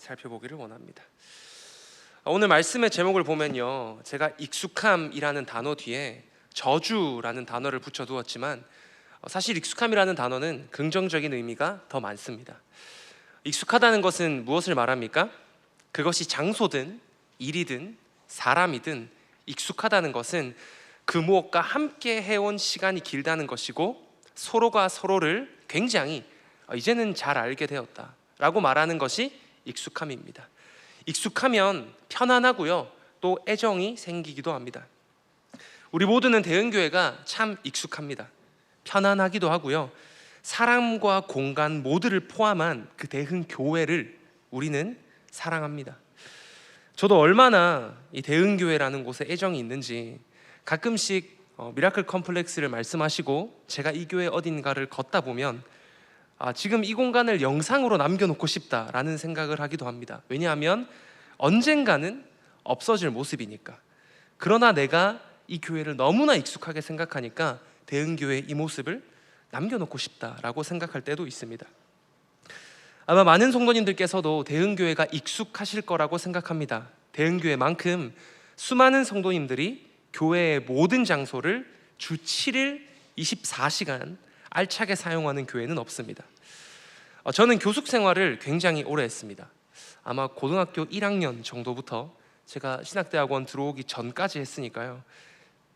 살펴보기를 원합니다. 오늘 말씀의 제목을 보면요, 제가 익숙함이라는 단어 뒤에 저주라는 단어를 붙여두었지만 사실 익숙함이라는 단어는 긍정적인 의미가 더 많습니다. 익숙하다는 것은 무엇을 말합니까? 그것이 장소든 일이든 사람이든 익숙하다는 것은 그 무엇과 함께 해온 시간이 길다는 것이고, 서로가 서로를 굉장히 이제는 잘 알게 되었다라고 말하는 것이 익숙함입니다. 익숙하면 편안하고요, 또 애정이 생기기도 합니다. 우리 모두는 대흥교회가 참 익숙합니다. 편안하기도 하고요, 사람과 공간 모두를 포함한 그 대흥교회를 우리는 사랑합니다. 저도 얼마나 이 대흥교회라는 곳에 애정이 있는지 가끔씩 미라클 컴플렉스를 말씀하시고 제가 이 교회 어딘가를 걷다 보면 지금 이 공간을 영상으로 남겨놓고 싶다라는 생각을 하기도 합니다. 왜냐하면 언젠가는 없어질 모습이니까. 그러나 내가 이 교회를 너무나 익숙하게 생각하니까 대흥교회의 이 모습을 남겨놓고 싶다라고 생각할 때도 있습니다. 아마 많은 성도님들께서도 대흥교회가 익숙하실 거라고 생각합니다. 대흥교회만큼 수많은 성도님들이 교회의 모든 장소를 주 7일 24시간 알차게 사용하는 교회는 없습니다. 저는 교숙 생활을 굉장히 오래 했습니다. 아마 고등학교 1학년 정도부터 제가 신학대학원 들어오기 전까지 했으니까요,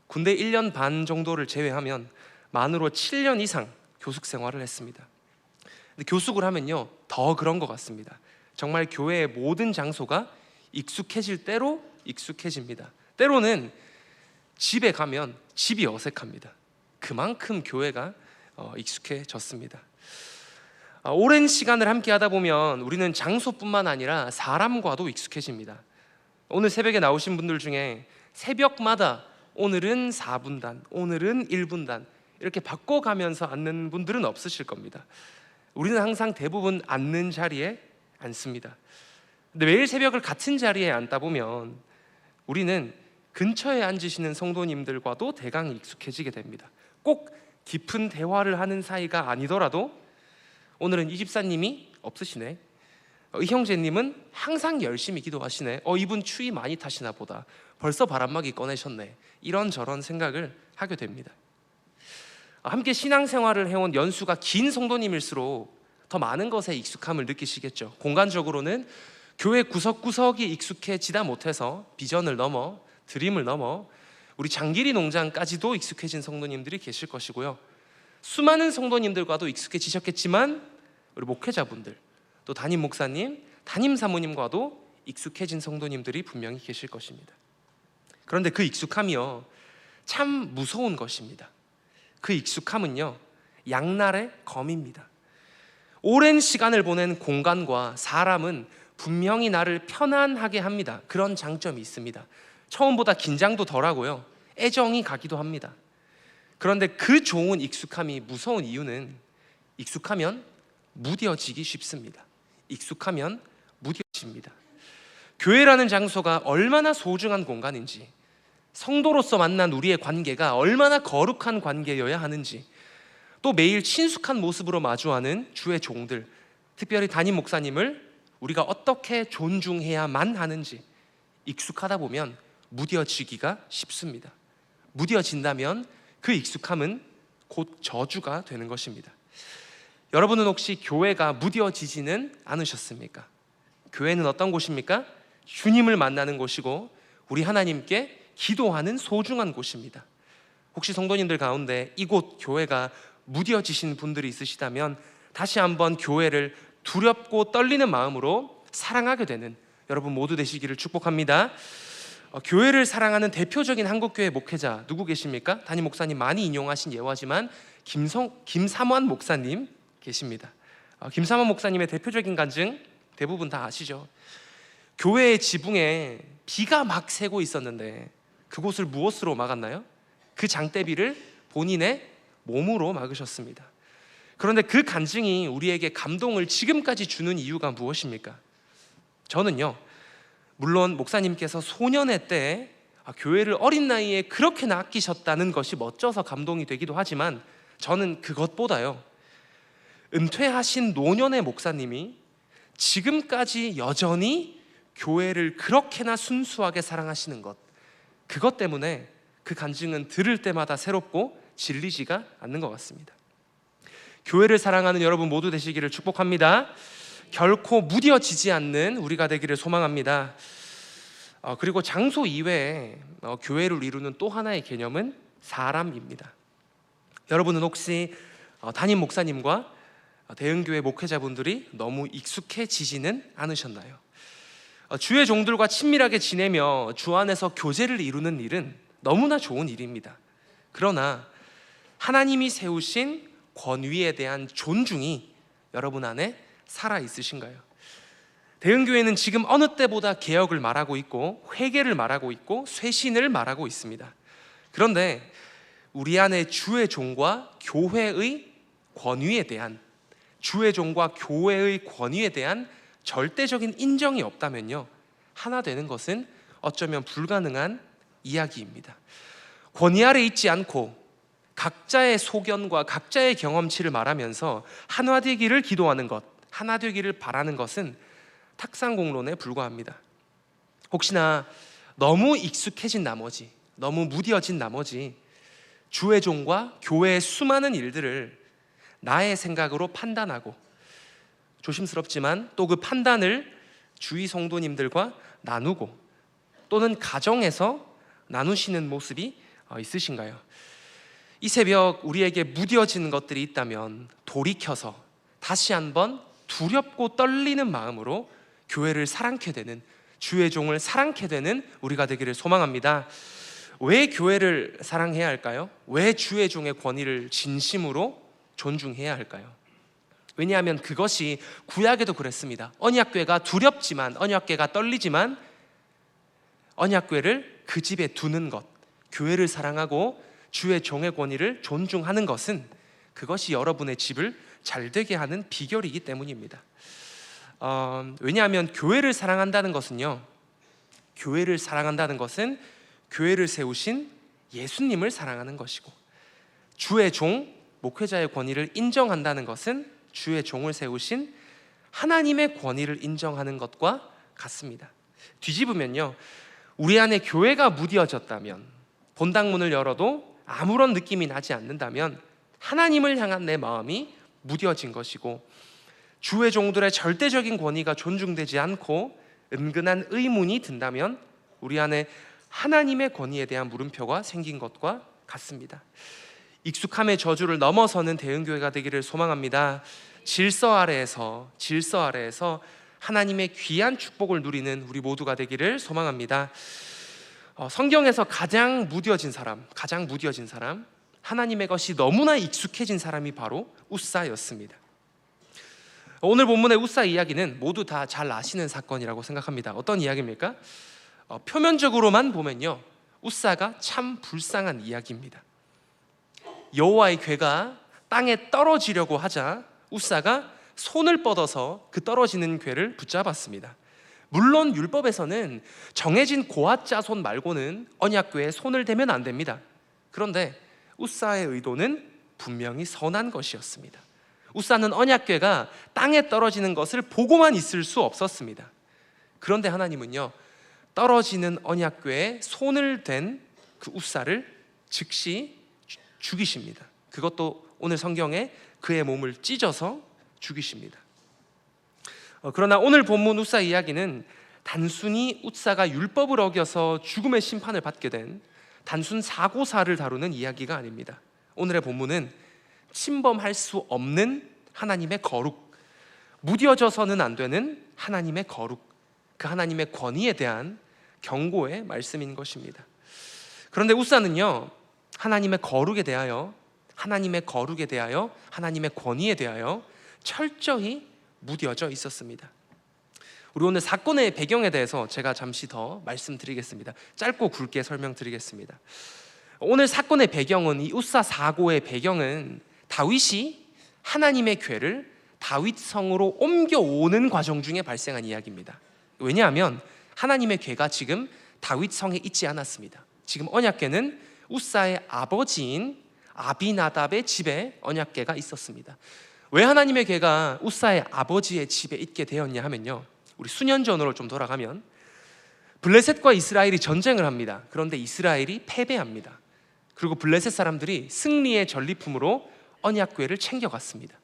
군대 1년 반 정도를 제외하면 만으로 7년 이상 교숙 생활을 했습니다. 근데 교숙을 하면요, 더 그런 것 같습니다. 정말 교회의 모든 장소가 익숙해질 대로 익숙해집니다. 때로는 집에 가면 집이 어색합니다. 그만큼 교회가 익숙해졌습니다. 오랜 시간을 함께 하다 보면 우리는 장소뿐만 아니라 사람과도 익숙해집니다. 오늘 새벽에 나오신 분들 중에 새벽마다 오늘은 4분단, 오늘은 1분단 이렇게 바꿔가면서 앉는 분들은 없으실 겁니다. 우리는 항상 대부분 앉는 자리에 앉습니다. 근데 매일 새벽을 같은 자리에 앉다 보면 우리는 근처에 앉으시는 성도님들과도 대강 익숙해지게 됩니다. 꼭 깊은 대화를 하는 사이가 아니더라도 오늘은 이 집사님이 없으시네, 이 형제님은 항상 열심히 기도하시네, 이분 추위 많이 타시나 보다, 벌써 바람막이 꺼내셨네, 이런저런 생각을 하게 됩니다. 함께 신앙생활을 해온 연수가 긴 성도님일수록 더 많은 것에 익숙함을 느끼시겠죠. 공간적으로는 교회 구석구석이 익숙해지다 못해서 비전을 넘어 드림을 넘어 우리 장기리 농장까지도 익숙해진 성도님들이 계실 것이고요, 수많은 성도님들과도 익숙해지셨겠지만 우리 목회자분들, 또 담임 목사님, 담임 사모님과도 익숙해진 성도님들이 분명히 계실 것입니다. 그런데 그 익숙함이요, 참 무서운 것입니다. 그 익숙함은요, 양날의 검입니다. 오랜 시간을 보낸 공간과 사람은 분명히 나를 편안하게 합니다. 그런 장점이 있습니다. 처음보다 긴장도 덜하고요, 애정이 가기도 합니다. 그런데 그 좋은 익숙함이 무서운 이유는 익숙하면 무뎌지기 쉽습니다. 익숙하면 무뎌집니다. 교회라는 장소가 얼마나 소중한 공간인지, 성도로서 만난 우리의 관계가 얼마나 거룩한 관계여야 하는지, 또 매일 친숙한 모습으로 마주하는 주의 종들, 특별히 담임 목사님을 우리가 어떻게 존중해야만 하는지 익숙하다 보면 무뎌지기가 쉽습니다. 무뎌진다면 그 익숙함은 곧 저주가 되는 것입니다. 여러분은 혹시 교회가 무뎌지지는 않으셨습니까? 교회는 어떤 곳입니까? 주님을 만나는 곳이고 우리 하나님께 기도하는 소중한 곳입니다. 혹시 성도님들 가운데 이곳 교회가 무뎌지신 분들이 있으시다면 다시 한번 교회를 두렵고 떨리는 마음으로 사랑하게 되는 여러분 모두 되시기를 축복합니다. 교회를 사랑하는 대표적인 한국교회 목회자 누구 계십니까? 담임 목사님 많이 인용하신 예화지만 김삼환 목사님 계십니다. 김삼환 목사님의 대표적인 간증 대부분 다 아시죠? 교회의 지붕에 비가 막 새고 있었는데 그곳을 무엇으로 막았나요? 그 장대비를 본인의 몸으로 막으셨습니다. 그런데 그 간증이 우리에게 감동을 지금까지 주는 이유가 무엇입니까? 저는요, 물론 목사님께서 소년의 때에 교회를 어린 나이에 그렇게나 아끼셨다는 것이 멋져서 감동이 되기도 하지만 저는 그것보다요, 은퇴하신 노년의 목사님이 지금까지 여전히 교회를 그렇게나 순수하게 사랑하시는 것, 그것 때문에 그 간증은 들을 때마다 새롭고 질리지가 않는 것 같습니다. 교회를 사랑하는 여러분 모두 되시기를 축복합니다. 결코 무뎌지지 않는 우리가 되기를 소망합니다. 그리고 장소 이외에 교회를 이루는 또 하나의 개념은 사람입니다. 여러분은 혹시 담임 목사님과 대형교회 목회자분들이 너무 익숙해지지는 않으셨나요? 주의 종들과 친밀하게 지내며 주 안에서 교제를 이루는 일은 너무나 좋은 일입니다. 그러나 하나님이 세우신 권위에 대한 존중이 여러분 안에 살아 있으신가요? 대형교회는 지금 어느 때보다 개혁을 말하고 있고 회개를 말하고 있고 쇄신을 말하고 있습니다. 그런데 우리 안에 주의 종과 교회의 권위에 대한, 주의 종과 교회의 권위에 대한 절대적인 인정이 없다면요, 하나 되는 것은 어쩌면 불가능한 이야기입니다. 권위 아래 있지 않고 각자의 소견과 각자의 경험치를 말하면서 하나 되기를 기도하는 것, 하나 되기를 바라는 것은 탁상공론에 불과합니다. 혹시나 너무 익숙해진 나머지, 너무 무뎌진 나머지 주의 종과 교회의 수많은 일들을 나의 생각으로 판단하고 조심스럽지만 또 그 판단을 주위 성도님들과 나누고 또는 가정에서 나누시는 모습이 있으신가요? 이 새벽 우리에게 무뎌진 것들이 있다면 돌이켜서 다시 한번 두렵고 떨리는 마음으로 교회를 사랑케 되는, 주의 종을 사랑케 되는 우리가 되기를 소망합니다. 왜 교회를 사랑해야 할까요? 왜 주의 종의 권위를 진심으로 존중해야 할까요? 왜냐하면 그것이 구약에도 그랬습니다. 언약궤가 두렵지만, 언약궤가 떨리지만 언약궤를 그 집에 두는 것, 교회를 사랑하고 주의 종의 권위를 존중하는 것은 그것이 여러분의 집을 잘 되게 하는 비결이기 때문입니다. 왜냐하면 교회를 사랑한다는 것은요, 교회를 사랑한다는 것은 교회를 세우신 예수님을 사랑하는 것이고, 주의 종, 목회자의 권위를 인정한다는 것은 주의 종을 세우신 하나님의 권위를 인정하는 것과 같습니다. 뒤집으면요, 우리 안에 교회가 무뎌졌다면, 본당문을 열어도 아무런 느낌이 나지 않는다면 하나님을 향한 내 마음이 무뎌진 것이고, 주의 종들의 절대적인 권위가 존중되지 않고 은근한 의문이 든다면 우리 안에 하나님의 권위에 대한 물음표가 생긴 것과 같습니다. 익숙함의 저주를 넘어서는 대응교회가 되기를 소망합니다. 질서 아래에서 하나님의 귀한 축복을 누리는 우리 모두가 되기를 소망합니다. 성경에서 가장 무뎌진 사람, 하나님의 것이 너무나 익숙해진 사람이 바로 웃사였습니다. 오늘 본문의 웃사 이야기는 모두 다 잘 아시는 사건이라고 생각합니다. 어떤 이야기입니까? 표면적으로만 보면요, 웃사가 참 불쌍한 이야기입니다. 여호와의 궤가 땅에 떨어지려고 하자 웃사가 손을 뻗어서 그 떨어지는 궤를 붙잡았습니다. 물론 율법에서는 정해진 고앗 자손 말고는 언약궤에 손을 대면 안 됩니다. 그런데 웃사의 의도는 분명히 선한 것이었습니다. 웃사는 언약궤가 땅에 떨어지는 것을 보고만 있을 수 없었습니다. 그런데 하나님은요, 떨어지는 언약궤에 손을 댄 그 웃사를 즉시 죽이십니다. 그것도 오늘 성경에 그의 몸을 찢어서 죽이십니다. 그러나 오늘 본문 웃사 이야기는 단순히 웃사가 율법을 어겨서 죽음의 심판을 받게 된 단순 사고사를 다루는 이야기가 아닙니다. 오늘의 본문은 침범할 수 없는 하나님의 거룩, 무뎌져서는 안 되는 하나님의 거룩, 그 하나님의 권위에 대한 경고의 말씀인 것입니다. 그런데 웃사는요, 하나님의 거룩에 대하여, 하나님의 권위에 대하여 철저히 무뎌져 있었습니다. 우리 오늘 사건의 배경에 대해서 제가 잠시 더 말씀드리겠습니다. 짧고 굵게 설명드리겠습니다. 오늘 사건의 배경은, 이 웃사 사고의 배경은 다윗이 하나님의 궤를 다윗 성으로 옮겨오는 과정 중에 발생한 이야기입니다. 왜냐하면 하나님의 궤가 지금 다윗 성에 있지 않았습니다. 지금 언약궤는 웃사의 아버지인 아비나답의 집에 언약궤가 있었습니다. 왜 하나님의 괴가 우사의 아버지의 집에 있게 되었냐 하면요, 우리 수년 전으로 좀 돌아가면 블레셋과 이스라엘이 전쟁을 합니다. 그런데 이스라엘이 패배합니다. 그리고 블레셋 사람들이 승리의 전리품으로 언약궤를 챙겨갔습니다.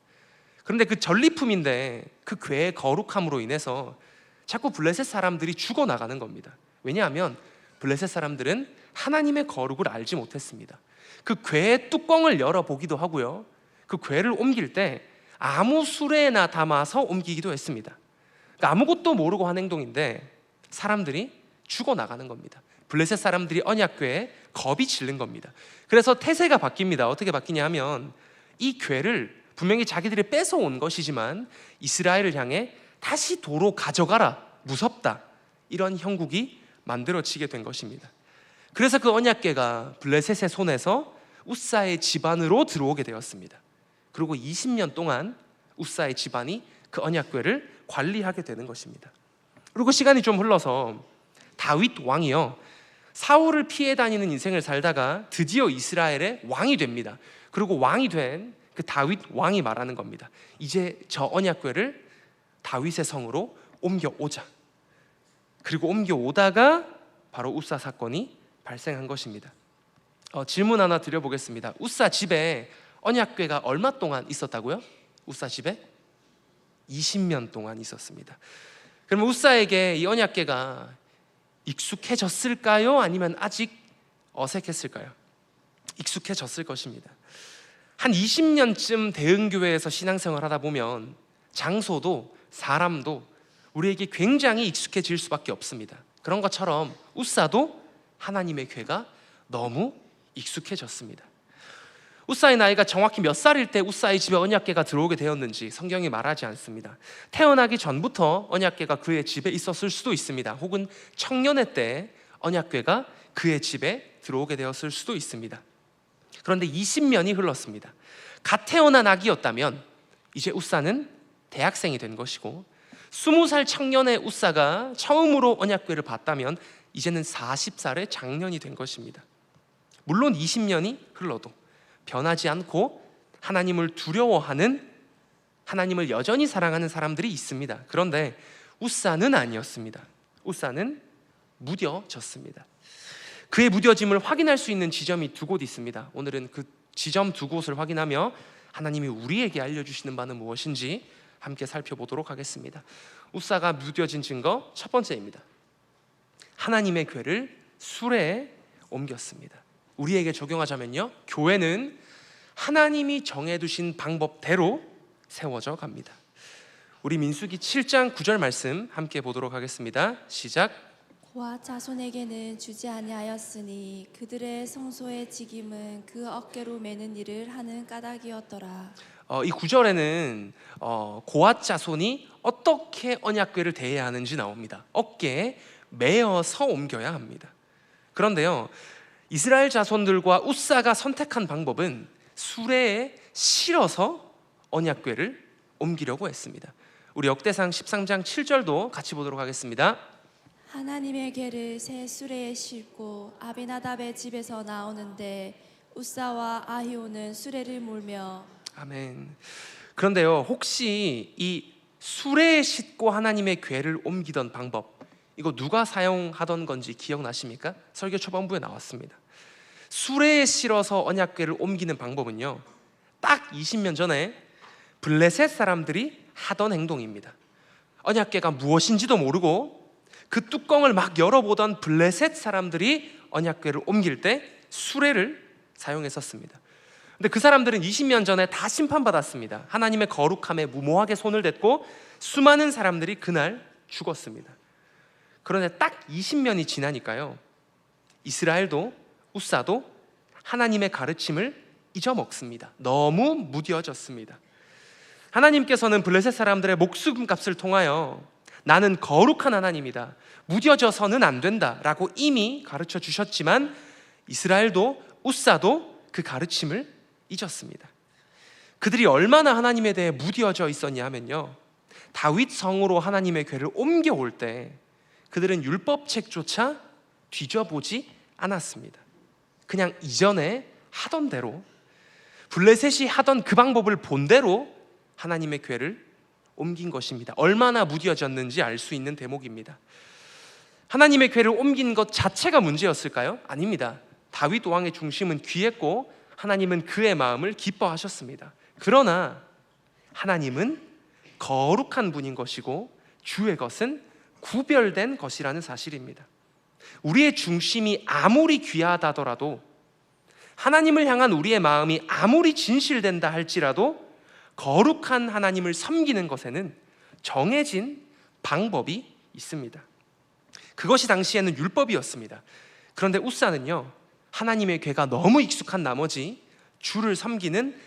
그런데 그 전리품인데 그 궤의 거룩함으로 인해서 자꾸 블레셋 사람들이 죽어나가는 겁니다. 왜냐하면 블레셋 사람들은 하나님의 거룩을 알지 못했습니다. 그 궤의 뚜껑을 열어보기도 하고요, 그 궤를 옮길 때 아무 수레나 담아서 옮기기도 했습니다. 그러니까 아무것도 모르고 한 행동인데 사람들이 죽어나가는 겁니다. 블레셋 사람들이 언약궤에 겁이 질린 겁니다. 그래서 태세가 바뀝니다. 어떻게 바뀌냐 하면 이 궤를 분명히 자기들이 뺏어온 것이지만 이스라엘을 향해 다시 도로 가져가라, 무섭다, 이런 형국이 만들어지게 된 것입니다. 그래서 그 언약궤가 블레셋의 손에서 우사의 집안으로 들어오게 되었습니다. 그리고 20년 동안 우사의 집안이 그 언약궤를 관리하게 되는 것입니다. 그리고 시간이 좀 흘러서 다윗 왕이요, 사울을 피해 다니는 인생을 살다가 드디어 이스라엘의 왕이 됩니다. 그리고 왕이 된 그 다윗 왕이 말하는 겁니다. 이제 저 언약궤를 다윗의 성으로 옮겨오자. 그리고 옮겨오다가 바로 우사 사건이 발생한 것입니다. 질문 하나 드려보겠습니다. 우사 집에 언약궤가 얼마 동안 있었다고요? 우사 집에 20년 동안 있었습니다. 그러면 우사에게 이 언약궤가 익숙해졌을까요? 아니면 아직 어색했을까요? 익숙해졌을 것입니다. 한 20년쯤 대흥교회에서 신앙생활 하다 보면 장소도 사람도 우리에게 굉장히 익숙해질 수밖에 없습니다. 그런 것처럼 우사도 하나님의 궤가 너무 익숙해졌습니다. 우사의 나이가 정확히 몇 살일 때 우사의 집에 언약궤가 들어오게 되었는지 성경이 말하지 않습니다. 태어나기 전부터 언약궤가 그의 집에 있었을 수도 있습니다. 혹은 청년의 때 언약궤가 그의 집에 들어오게 되었을 수도 있습니다. 그런데 20년이 흘렀습니다. 갓 태어난 아기였다면 이제 우사는 대학생이 된 것이고, 20살 청년의 우사가 처음으로 언약궤를 봤다면 이제는 40살의 장년이 된 것입니다. 물론 20년이 흘러도 변하지 않고 하나님을 두려워하는, 하나님을 여전히 사랑하는 사람들이 있습니다. 그런데 우사는 아니었습니다. 우사는 무뎌졌습니다. 그의 무뎌짐을 확인할 수 있는 지점이 두 곳 있습니다. 오늘은 그 지점 두 곳을 확인하며 하나님이 우리에게 알려주시는 바는 무엇인지 함께 살펴보도록 하겠습니다. 우사가 무뎌진 증거 첫 번째입니다. 하나님의 궤를 수레에 옮겼습니다. 우리에게 적용하자면요, 교회는 하나님이 정해두신 방법대로 세워져 갑니다. 우리 민수기 7장 9절 말씀 함께 보도록 하겠습니다. 시작. 고아 자손에게는 주지 아니하였으니 그들의 성소의 직임은 그 어깨로 매는 일을 하는 까닭이었더라. 이 구절에는 고앗 자손이 어떻게 언약궤를 대해야 하는지 나옵니다. 어깨에 매어서 옮겨야 합니다. 그런데요, 이스라엘 자손들과 우사가 선택한 방법은 수레에 실어서 언약궤를 옮기려고 했습니다. 우리 역대상 13장 7절도 같이 보도록 하겠습니다. 하나님의 궤를 새 수레에 싣고 아비나답의 집에서 나오는데 우사와 아히오는 수레를 몰며. 아멘. 그런데요, 혹시 이 수레에 싣고 하나님의 궤를 옮기던 방법, 이거 누가 사용하던 건지 기억나십니까? 설교 초반부에 나왔습니다. 수레에 실어서 언약궤를 옮기는 방법은요, 딱 20년 전에 블레셋 사람들이 하던 행동입니다. 언약궤가 무엇인지도 모르고 그 뚜껑을 막 열어보던 블레셋 사람들이 언약궤를 옮길 때 수레를 사용했었습니다. 근데 그 사람들은 20년 전에 다 심판받았습니다. 하나님의 거룩함에 무모하게 손을 댔고 수많은 사람들이 그날 죽었습니다. 그런데 딱 20년이 지나니까요, 이스라엘도 우사도 하나님의 가르침을 잊어먹습니다. 너무 무뎌졌습니다. 하나님께서는 블레셋 사람들의 목숨값을 통하여 나는 거룩한 하나님이다, 무뎌져서는 안 된다 라고 이미 가르쳐 주셨지만 이스라엘도 우사도 그 가르침을 잊었습니다. 그들이 얼마나 하나님에 대해 무뎌져 있었냐 하면요, 다윗 성으로 하나님의 궤를 옮겨올 때 그들은 율법책조차 뒤져보지 않았습니다. 그냥 이전에 하던 대로, 블레셋이 하던 그 방법을 본 대로 하나님의 궤를 옮긴 것입니다. 얼마나 무뎌졌는지 알 수 있는 대목입니다. 하나님의 궤를 옮긴 것 자체가 문제였을까요? 아닙니다. 다윗 왕의 중심은 귀했고 하나님은 그의 마음을 기뻐하셨습니다. 그러나 하나님은 거룩한 분인 것이고 주의 것은 구별된 것이라는 사실입니다. 우리의 중심이 아무리 귀하다더라도, 하나님을 향한 우리의 마음이 아무리 진실된다 할지라도 거룩한 하나님을 섬기는 것에는 정해진 방법이 있습니다. 그것이 당시에는 율법이었습니다. 그런데 우사는요, 하나님의 궤가 너무 익숙한 나머지 주를 섬기는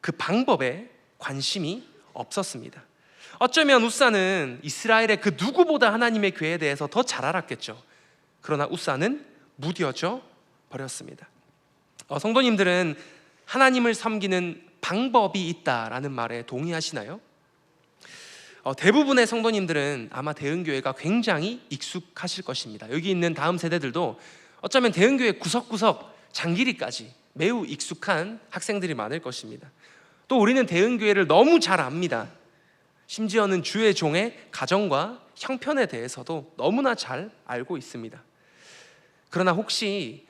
그 방법에 관심이 없었습니다. 어쩌면 우사는 이스라엘의 그 누구보다 하나님의 궤에 대해서 더 잘 알았겠죠. 그러나 우사는 무뎌져 버렸습니다. 성도님들은 하나님을 섬기는 방법이 있다라는 말에 동의하시나요? 대부분의 성도님들은 아마 대흥교회가 굉장히 익숙하실 것입니다. 여기 있는 다음 세대들도 어쩌면 대흥교회 구석구석 장기리까지 매우 익숙한 학생들이 많을 것입니다. 또 우리는 대흥교회를 너무 잘 압니다. 심지어는 주의 종의 가정과 형편에 대해서도 너무나 잘 알고 있습니다. 그러나 혹시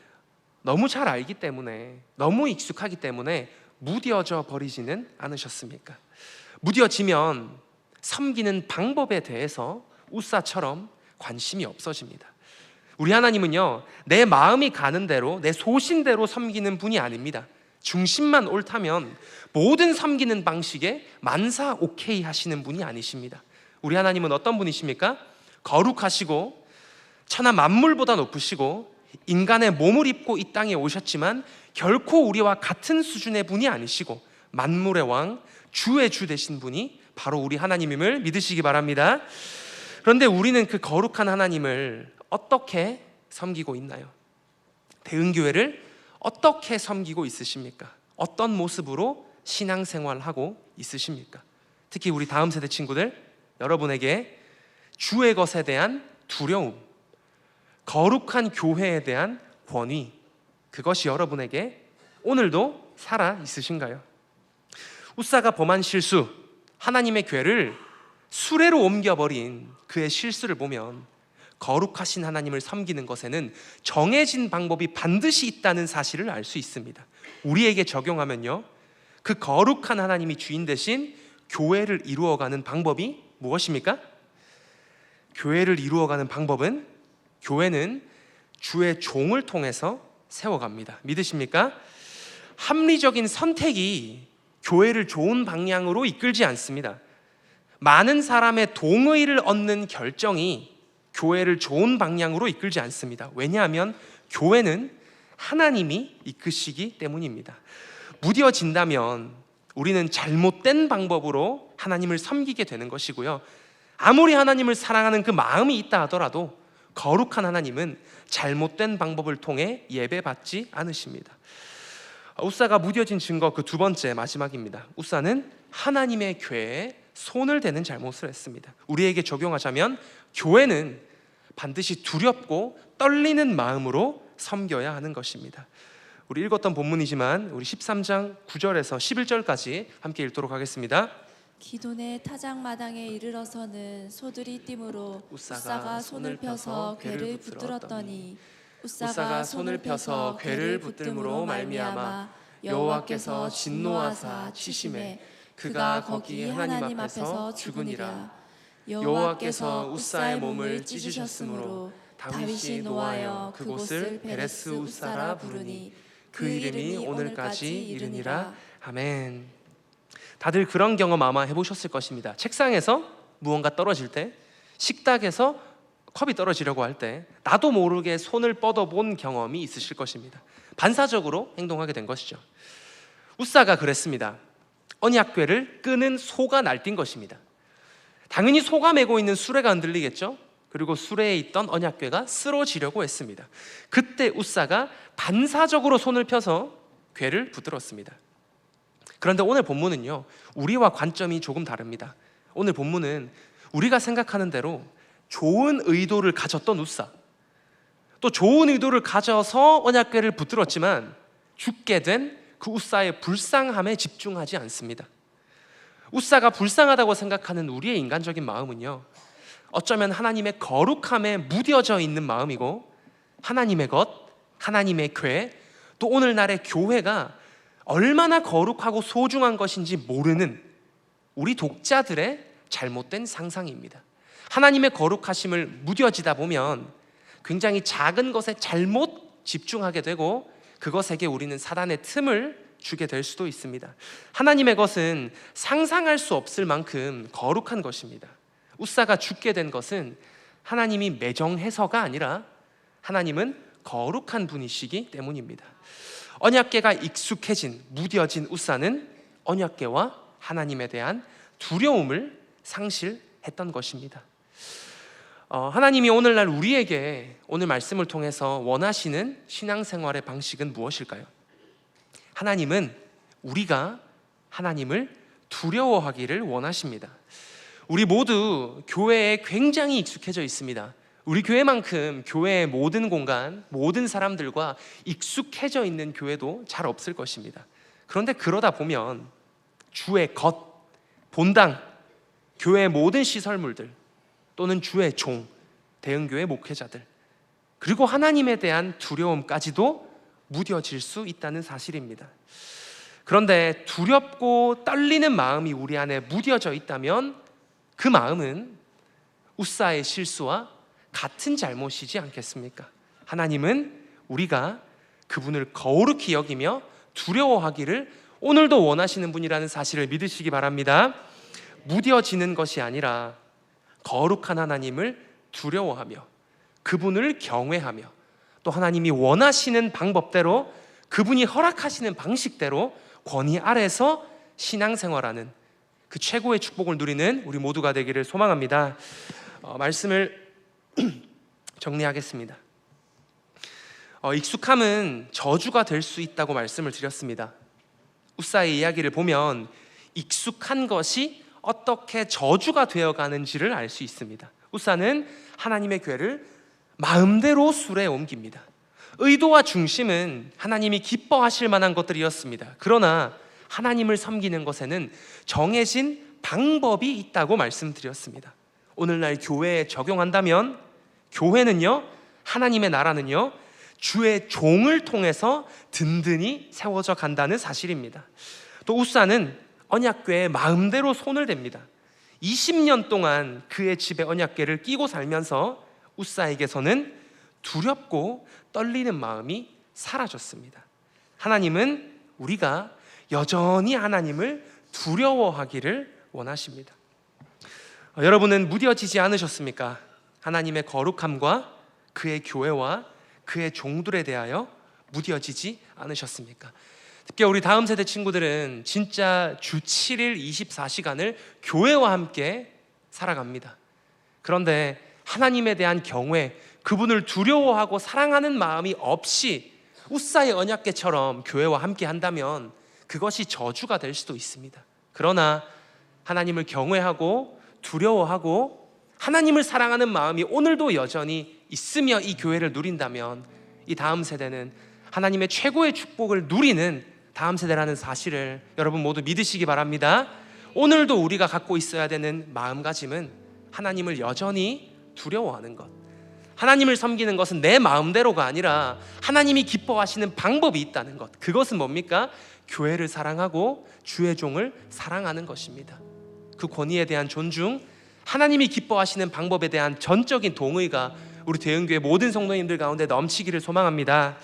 너무 잘 알기 때문에, 너무 익숙하기 때문에 무뎌져 버리지는 않으셨습니까? 무뎌지면 섬기는 방법에 대해서 우사처럼 관심이 없어집니다. 우리 하나님은요, 내 마음이 가는 대로, 내 소신대로 섬기는 분이 아닙니다. 중심만 옳다면 모든 섬기는 방식에 만사 오케이 하시는 분이 아니십니다. 우리 하나님은 어떤 분이십니까? 거룩하시고 천하 만물보다 높으시고 인간의 몸을 입고 이 땅에 오셨지만 결코 우리와 같은 수준의 분이 아니시고 만물의 왕, 주의 주 되신 분이 바로 우리 하나님임을 믿으시기 바랍니다. 그런데 우리는 그 거룩한 하나님을 어떻게 섬기고 있나요? 대흥교회를 어떻게 섬기고 있으십니까? 어떤 모습으로 신앙생활하고 있으십니까? 특히 우리 다음 세대 친구들, 여러분에게 주의 것에 대한 두려움, 거룩한 교회에 대한 권위, 그것이 여러분에게 오늘도 살아 있으신가요? 우사가 범한 실수, 하나님의 궤를 수레로 옮겨버린 그의 실수를 보면 거룩하신 하나님을 섬기는 것에는 정해진 방법이 반드시 있다는 사실을 알 수 있습니다. 우리에게 적용하면요, 그 거룩한 하나님이 주인 되신 교회를 이루어가는 방법이 무엇입니까? 교회를 이루어가는 방법은, 교회는 주의 종을 통해서 세워갑니다. 믿으십니까? 합리적인 선택이 교회를 좋은 방향으로 이끌지 않습니다. 많은 사람의 동의를 얻는 결정이 교회를 좋은 방향으로 이끌지 않습니다. 왜냐하면 교회는 하나님이 이끄시기 때문입니다. 무뎌진다면 우리는 잘못된 방법으로 하나님을 섬기게 되는 것이고요, 아무리 하나님을 사랑하는 그 마음이 있다 하더라도 거룩한 하나님은 잘못된 방법을 통해 예배받지 않으십니다. 우사가 무뎌진 증거 그 두 번째, 마지막입니다. 우사는 하나님의 궤에 손을 대는 잘못을 했습니다. 우리에게 적용하자면 교회는 반드시 두렵고 떨리는 마음으로 섬겨야 하는 것입니다. 우리 읽었던 본문이지만 우리 13장 9절에서 11절까지 함께 읽도록 하겠습니다. 기돈의 타작마당에 이르러서는 소들이 띠므로 우사가 손을 펴서 궤를 붙들었더니 우사가 손을 펴서 궤를 붙들므로 말미암아 여호와께서 진노하사 치심에 그가 거기 하나님 앞에서 죽으니라. 여호와께서 우사의 몸을 찢으셨으므로 다윗이 노하여 그곳을 베레스 우사라 부르니 그 이름이 오늘까지 이르니라. 아멘. 다들 그런 경험 아마 해보셨을 것입니다. 책상에서 무언가 떨어질 때, 식탁에서 컵이 떨어지려고 할 때 나도 모르게 손을 뻗어본 경험이 있으실 것입니다. 반사적으로 행동하게 된 것이죠. 우사가 그랬습니다. 언약궤를 끄는 소가 날뛴 것입니다. 당연히 소가 메고 있는 수레가 흔들리겠죠. 그리고 수레에 있던 언약궤가 쓰러지려고 했습니다. 그때 우사가 반사적으로 손을 펴서 궤를 붙들었습니다. 그런데 오늘 본문은요, 우리와 관점이 조금 다릅니다. 오늘 본문은 우리가 생각하는 대로 좋은 의도를 가졌던 우사, 또 좋은 의도를 가져서 언약궤를 붙들었지만 죽게 된 그 우사의 불쌍함에 집중하지 않습니다. 웃사가 불쌍하다고 생각하는 우리의 인간적인 마음은요, 어쩌면 하나님의 거룩함에 무뎌져 있는 마음이고, 하나님의 것, 하나님의 궤, 또 오늘날의 교회가 얼마나 거룩하고 소중한 것인지 모르는 우리 독자들의 잘못된 상상입니다. 하나님의 거룩하심을 무뎌지다 보면 굉장히 작은 것에 잘못 집중하게 되고, 그것에게 우리는 사단의 틈을 주게 될 수도 있습니다. 하나님의 것은 상상할 수 없을 만큼 거룩한 것입니다. 웃사가 죽게 된 것은 하나님이 매정해서가 아니라 하나님은 거룩한 분이시기 때문입니다. 언약궤가 익숙해진, 무뎌진 웃사는 언약궤와 하나님에 대한 두려움을 상실했던 것입니다. 하나님이 오늘날 우리에게 오늘 말씀을 통해서 원하시는 신앙생활의 방식은 무엇일까요? 하나님은 우리가 하나님을 두려워하기를 원하십니다. 우리 모두 교회에 굉장히 익숙해져 있습니다. 우리 교회만큼 교회의 모든 공간, 모든 사람들과 익숙해져 있는 교회도 잘 없을 것입니다. 그런데 그러다 보면 주의 것, 본당, 교회의 모든 시설물들, 또는 주의 종, 대형교회 목회자들, 그리고 하나님에 대한 두려움까지도 무뎌질 수 있다는 사실입니다. 그런데 두렵고 떨리는 마음이 우리 안에 무뎌져 있다면 그 마음은 웃사의 실수와 같은 잘못이지 않겠습니까? 하나님은 우리가 그분을 거룩히 여기며 두려워하기를 오늘도 원하시는 분이라는 사실을 믿으시기 바랍니다. 무뎌지는 것이 아니라 거룩한 하나님을 두려워하며 그분을 경외하며 또 하나님이 원하시는 방법대로, 그분이 허락하시는 방식대로 권위 아래서 신앙생활하는 그 최고의 축복을 누리는 우리 모두가 되기를 소망합니다. 말씀을 정리하겠습니다. 익숙함은 저주가 될 수 있다고 말씀을 드렸습니다. 웃사의 이야기를 보면 익숙한 것이 어떻게 저주가 되어가는지를 알 수 있습니다. 웃사는 하나님의 궤를 마음대로 수레에 옮깁니다. 의도와 중심은 하나님이 기뻐하실 만한 것들이었습니다. 그러나 하나님을 섬기는 것에는 정해진 방법이 있다고 말씀드렸습니다. 오늘날 교회에 적용한다면 교회는요, 하나님의 나라는요, 주의 종을 통해서 든든히 세워져 간다는 사실입니다. 또 웃사는 언약궤에 마음대로 손을 댑니다. 20년 동안 그의 집에 언약궤를 끼고 살면서 웃사에게서는 두렵고 떨리는 마음이 사라졌습니다. 하나님은 우리가 여전히 하나님을 두려워하기를 원하십니다. 여러분은 무뎌지지 않으셨습니까? 하나님의 거룩함과 그의 교회와 그의 종들에 대하여 무뎌지지 않으셨습니까? 특히 우리 다음 세대 친구들은 진짜 주 7일 24시간을 교회와 함께 살아갑니다. 그런데 하나님에 대한 경외, 그분을 두려워하고 사랑하는 마음이 없이 웃사의 언약궤처럼 교회와 함께 한다면 그것이 저주가 될 수도 있습니다. 그러나 하나님을 경외하고 두려워하고 하나님을 사랑하는 마음이 오늘도 여전히 있으며 이 교회를 누린다면 이 다음 세대는 하나님의 최고의 축복을 누리는 다음 세대라는 사실을 여러분 모두 믿으시기 바랍니다. 오늘도 우리가 갖고 있어야 되는 마음가짐은 하나님을 여전히 두려워하는 것, 하나님을 섬기는 것은 내 마음대로가 아니라 하나님이 기뻐하시는 방법이 있다는 것. 그것은 뭡니까? 교회를 사랑하고 주의 종을 사랑하는 것입니다. 그 권위에 대한 존중, 하나님이 기뻐하시는 방법에 대한 전적인 동의가 우리 대형교회 모든 성도님들 가운데 넘치기를 소망합니다.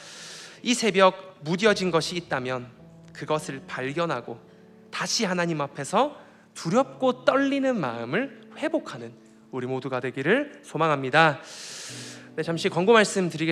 이 새벽 무뎌진 것이 있다면 그것을 발견하고 다시 하나님 앞에서 두렵고 떨리는 마음을 회복하는 우리 모두가 되기를 소망합니다. 네, 잠시 광고 말씀 드리겠습니다.